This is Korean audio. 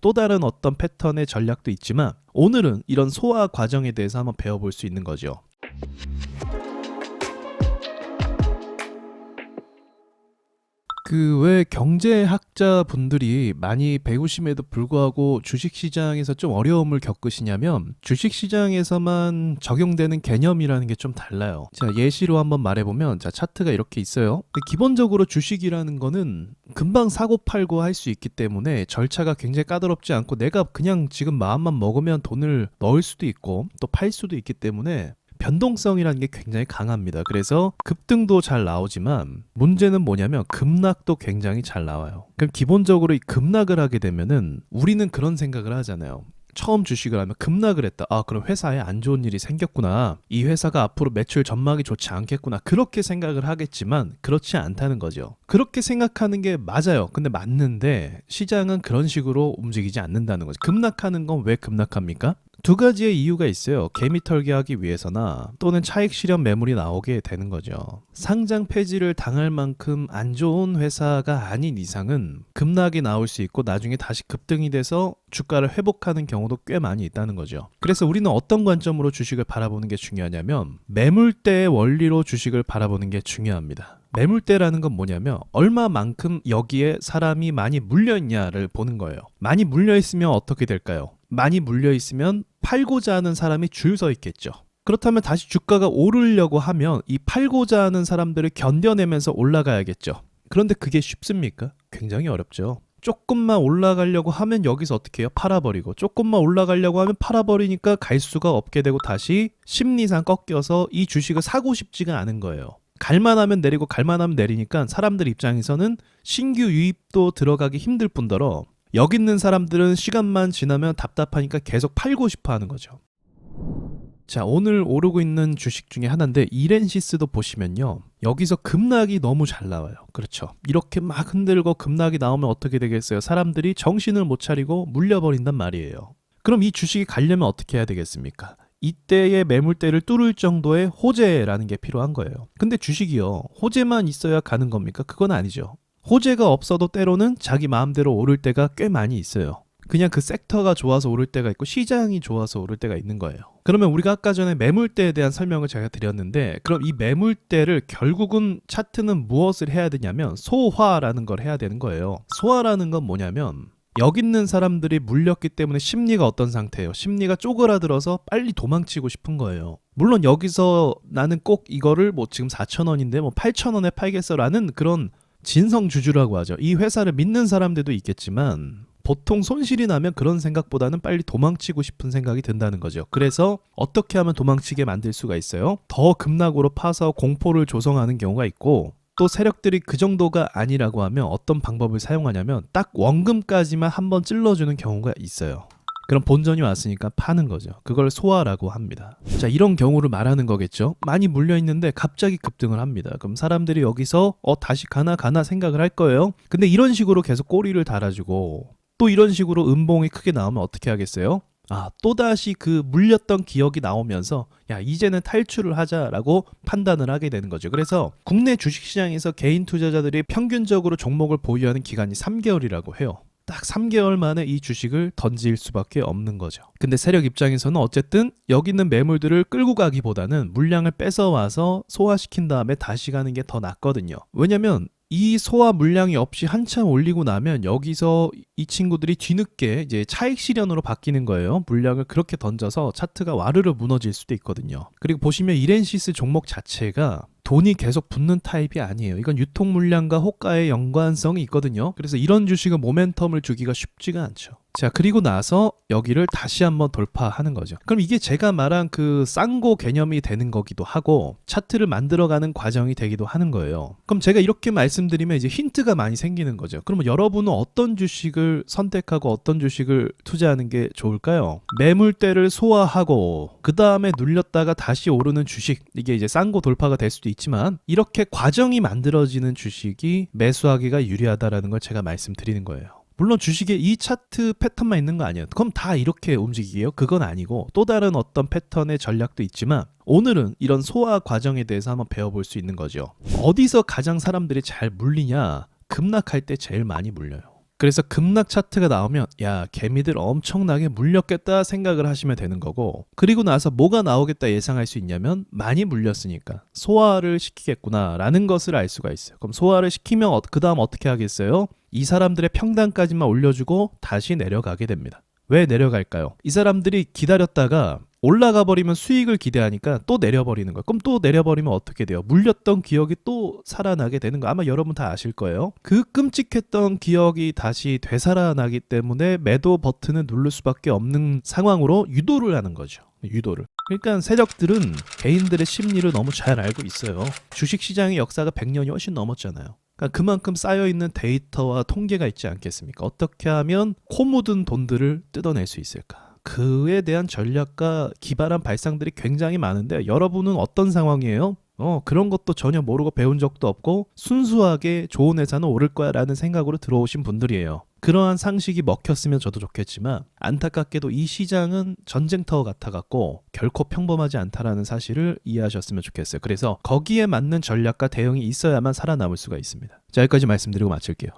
또 다른 어떤 패턴의 전략도 있지만 오늘은 이런 소화 과정에 대해서 한번 배워볼 수 있는 거죠. 그 왜 경제학자 분들이 많이 배우심에도 불구하고 주식시장에서 좀 어려움을 겪으시냐면 주식시장에서만 적용되는 개념이라는 게 좀 달라요. 자, 예시로 한번 말해보면 자, 차트가 이렇게 있어요. 근데 기본적으로 주식이라는 거는 금방 사고 팔고 할 수 있기 때문에 절차가 굉장히 까다롭지 않고 내가 그냥 지금 마음만 먹으면 돈을 넣을 수도 있고 또 팔 수도 있기 때문에 변동성이라는 게 굉장히 강합니다. 그래서 급등도 잘 나오지만 문제는 뭐냐면 급락도 굉장히 잘 나와요. 그럼 기본적으로 이 급락을 하게 되면은 우리는 그런 생각을 하잖아요. 처음 주식을 하면 급락을 했다. 아, 그럼 회사에 안 좋은 일이 생겼구나. 이 회사가 앞으로 매출 전망이 좋지 않겠구나. 그렇게 생각을 하겠지만 그렇지 않다는 거죠. 그렇게 생각하는 게 맞아요. 근데 맞는데 시장은 그런 식으로 움직이지 않는다는 거죠. 급락하는 건 왜 급락합니까? 두 가지의 이유가 있어요. 개미 털기 하기 위해서나 또는 차익 실현 매물이 나오게 되는 거죠. 상장 폐지를 당할 만큼 안 좋은 회사가 아닌 이상은 급락이 나올 수 있고 나중에 다시 급등이 돼서 주가를 회복하는 경우도 꽤 많이 있다는 거죠. 그래서 우리는 어떤 관점으로 주식을 바라보는 게 중요하냐면 매물대의 원리로 주식을 바라보는 게 중요합니다. 매물대라는 건 뭐냐면 얼마만큼 여기에 사람이 많이 물려있냐를 보는 거예요. 많이 물려있으면 어떻게 될까요? 많이 물려있으면 팔고자 하는 사람이 줄 서 있겠죠. 그렇다면 다시 주가가 오르려고 하면 이 팔고자 하는 사람들을 견뎌내면서 올라가야겠죠. 그런데 그게 쉽습니까? 굉장히 어렵죠. 조금만 올라가려고 하면 여기서 어떻게 해요? 팔아버리고 조금만 올라가려고 하면 팔아버리니까 갈 수가 없게 되고 다시 심리상 꺾여서 이 주식을 사고 싶지가 않은 거예요. 갈만하면 내리고 갈만하면 내리니까 사람들 입장에서는 신규 유입도 들어가기 힘들 뿐더러 여기 있는 사람들은 시간만 지나면 답답하니까 계속 팔고 싶어 하는 거죠. 자, 오늘 오르고 있는 주식 중에 하나인데 이렌시스도 보시면요. 여기서 급락이 너무 잘 나와요. 그렇죠. 이렇게 막 흔들고 급락이 나오면 어떻게 되겠어요? 사람들이 정신을 못 차리고 물려버린단 말이에요. 그럼 이 주식이 가려면 어떻게 해야 되겠습니까? 이때의 매물대를 뚫을 정도의 호재라는 게 필요한 거예요. 근데 주식이요. 호재만 있어야 가는 겁니까? 그건 아니죠. 호재가 없어도 때로는 자기 마음대로 오를 때가 꽤 많이 있어요. 그냥 그 섹터가 좋아서 오를 때가 있고 시장이 좋아서 오를 때가 있는 거예요. 그러면 우리가 아까 전에 매물대에 대한 설명을 제가 드렸는데 그럼 이 매물대를 결국은 차트는 무엇을 해야 되냐면 소화라는 걸 해야 되는 거예요. 소화라는 건 뭐냐면 여기 있는 사람들이 물렸기 때문에 심리가 어떤 상태예요? 심리가 쪼그라들어서 빨리 도망치고 싶은 거예요. 물론 여기서 나는 꼭 이거를 뭐 지금 4,000원인데 뭐 8,000원에 팔겠어라는 그런 진성주주라고 하죠. 이 회사를 믿는 사람들도 있겠지만 보통 손실이 나면 그런 생각보다는 빨리 도망치고 싶은 생각이 든다는 거죠. 그래서 어떻게 하면 도망치게 만들 수가 있어요? 더 급락으로 파서 공포를 조성하는 경우가 있고 또 세력들이 그 정도가 아니라고 하면 어떤 방법을 사용하냐면 딱 원금까지만 한번 찔러주는 경우가 있어요. 그럼 본전이 왔으니까 파는 거죠. 그걸 소화라고 합니다. 자, 이런 경우를 말하는 거겠죠. 많이 물려있는데 갑자기 급등을 합니다. 그럼 사람들이 여기서 다시 가나 생각을 할 거예요. 근데 이런 식으로 계속 꼬리를 달아주고 또 이런 식으로 음봉이 크게 나오면 어떻게 하겠어요? 또다시 그 물렸던 기억이 나오면서 야, 이제는 탈출을 하자라고 판단을 하게 되는 거죠. 그래서 국내 주식시장에서 개인 투자자들이 평균적으로 종목을 보유하는 기간이 3개월이라고 해요. 딱 3개월 만에 이 주식을 던질 수밖에 없는 거죠. 근데 세력 입장에서는 어쨌든 여기 있는 매물들을 끌고 가기보다는 물량을 뺏어와서 소화시킨 다음에 다시 가는 게 더 낫거든요. 왜냐면 이 소화 물량이 없이 한참 올리고 나면 여기서 이 친구들이 뒤늦게 이제 차익 실현으로 바뀌는 거예요. 물량을 그렇게 던져서 차트가 와르르 무너질 수도 있거든요. 그리고 보시면 이렌시스 종목 자체가 돈이 계속 붙는 타입이 아니에요. 이건 유통 물량과 호가의 연관성이 있거든요. 그래서 이런 주식은 모멘텀을 주기가 쉽지가 않죠. 자, 그리고 나서 여기를 다시 한번 돌파하는 거죠. 그럼 이게 제가 말한 그 쌍고 개념이 되는 거기도 하고 차트를 만들어가는 과정이 되기도 하는 거예요. 그럼 제가 이렇게 말씀드리면 이제 힌트가 많이 생기는 거죠. 그러면 여러분은 어떤 주식을 선택하고 어떤 주식을 투자하는 게 좋을까요? 매물대를 소화하고 그 다음에 눌렸다가 다시 오르는 주식, 이게 이제 쌍고 돌파가 될 수도 있지만 이렇게 과정이 만들어지는 주식이 매수하기가 유리하다라는 걸 제가 말씀드리는 거예요. 물론 주식에 이 차트 패턴만 있는 거 아니에요. 그럼 다 이렇게 움직이게요? 그건 아니고 또 다른 어떤 패턴의 전략도 있지만 오늘은 이런 소화 과정에 대해서 한번 배워볼 수 있는 거죠. 어디서 가장 사람들이 잘 물리냐? 급락할 때 제일 많이 물려요. 그래서 급락 차트가 나오면 야, 개미들 엄청나게 물렸겠다 생각을 하시면 되는 거고, 그리고 나서 뭐가 나오겠다 예상할 수 있냐면 많이 물렸으니까 소화를 시키겠구나라는 것을 알 수가 있어요. 그럼 소화를 시키면 그 다음 어떻게 하겠어요? 이 사람들의 평단까지만 올려주고 다시 내려가게 됩니다. 왜 내려갈까요? 이 사람들이 기다렸다가 올라가 버리면 수익을 기대하니까 또 내려버리는 거예요. 그럼 또 내려버리면 어떻게 돼요? 물렸던 기억이 또 살아나게 되는 거 아마 여러분 다 아실 거예요. 그 끔찍했던 기억이 다시 되살아나기 때문에 매도 버튼을 누를 수밖에 없는 상황으로 유도를 하는 거죠. 유도를. 그러니까 세력들은 개인들의 심리를 너무 잘 알고 있어요. 주식시장의 역사가 100년이 훨씬 넘었잖아요. 그러니까 그만큼 쌓여있는 데이터와 통계가 있지 않겠습니까? 어떻게 하면 코 묻은 돈들을 뜯어낼 수 있을까? 그에 대한 전략과 기발한 발상들이 굉장히 많은데 여러분은 어떤 상황이에요? 그런 것도 전혀 모르고 배운 적도 없고 순수하게 좋은 회사는 오를 거야 라는 생각으로 들어오신 분들이에요. 그러한 상식이 먹혔으면 저도 좋겠지만 안타깝게도 이 시장은 전쟁터 같아갖고 결코 평범하지 않다라는 사실을 이해하셨으면 좋겠어요. 그래서 거기에 맞는 전략과 대응이 있어야만 살아남을 수가 있습니다. 자, 여기까지 말씀드리고 마칠게요.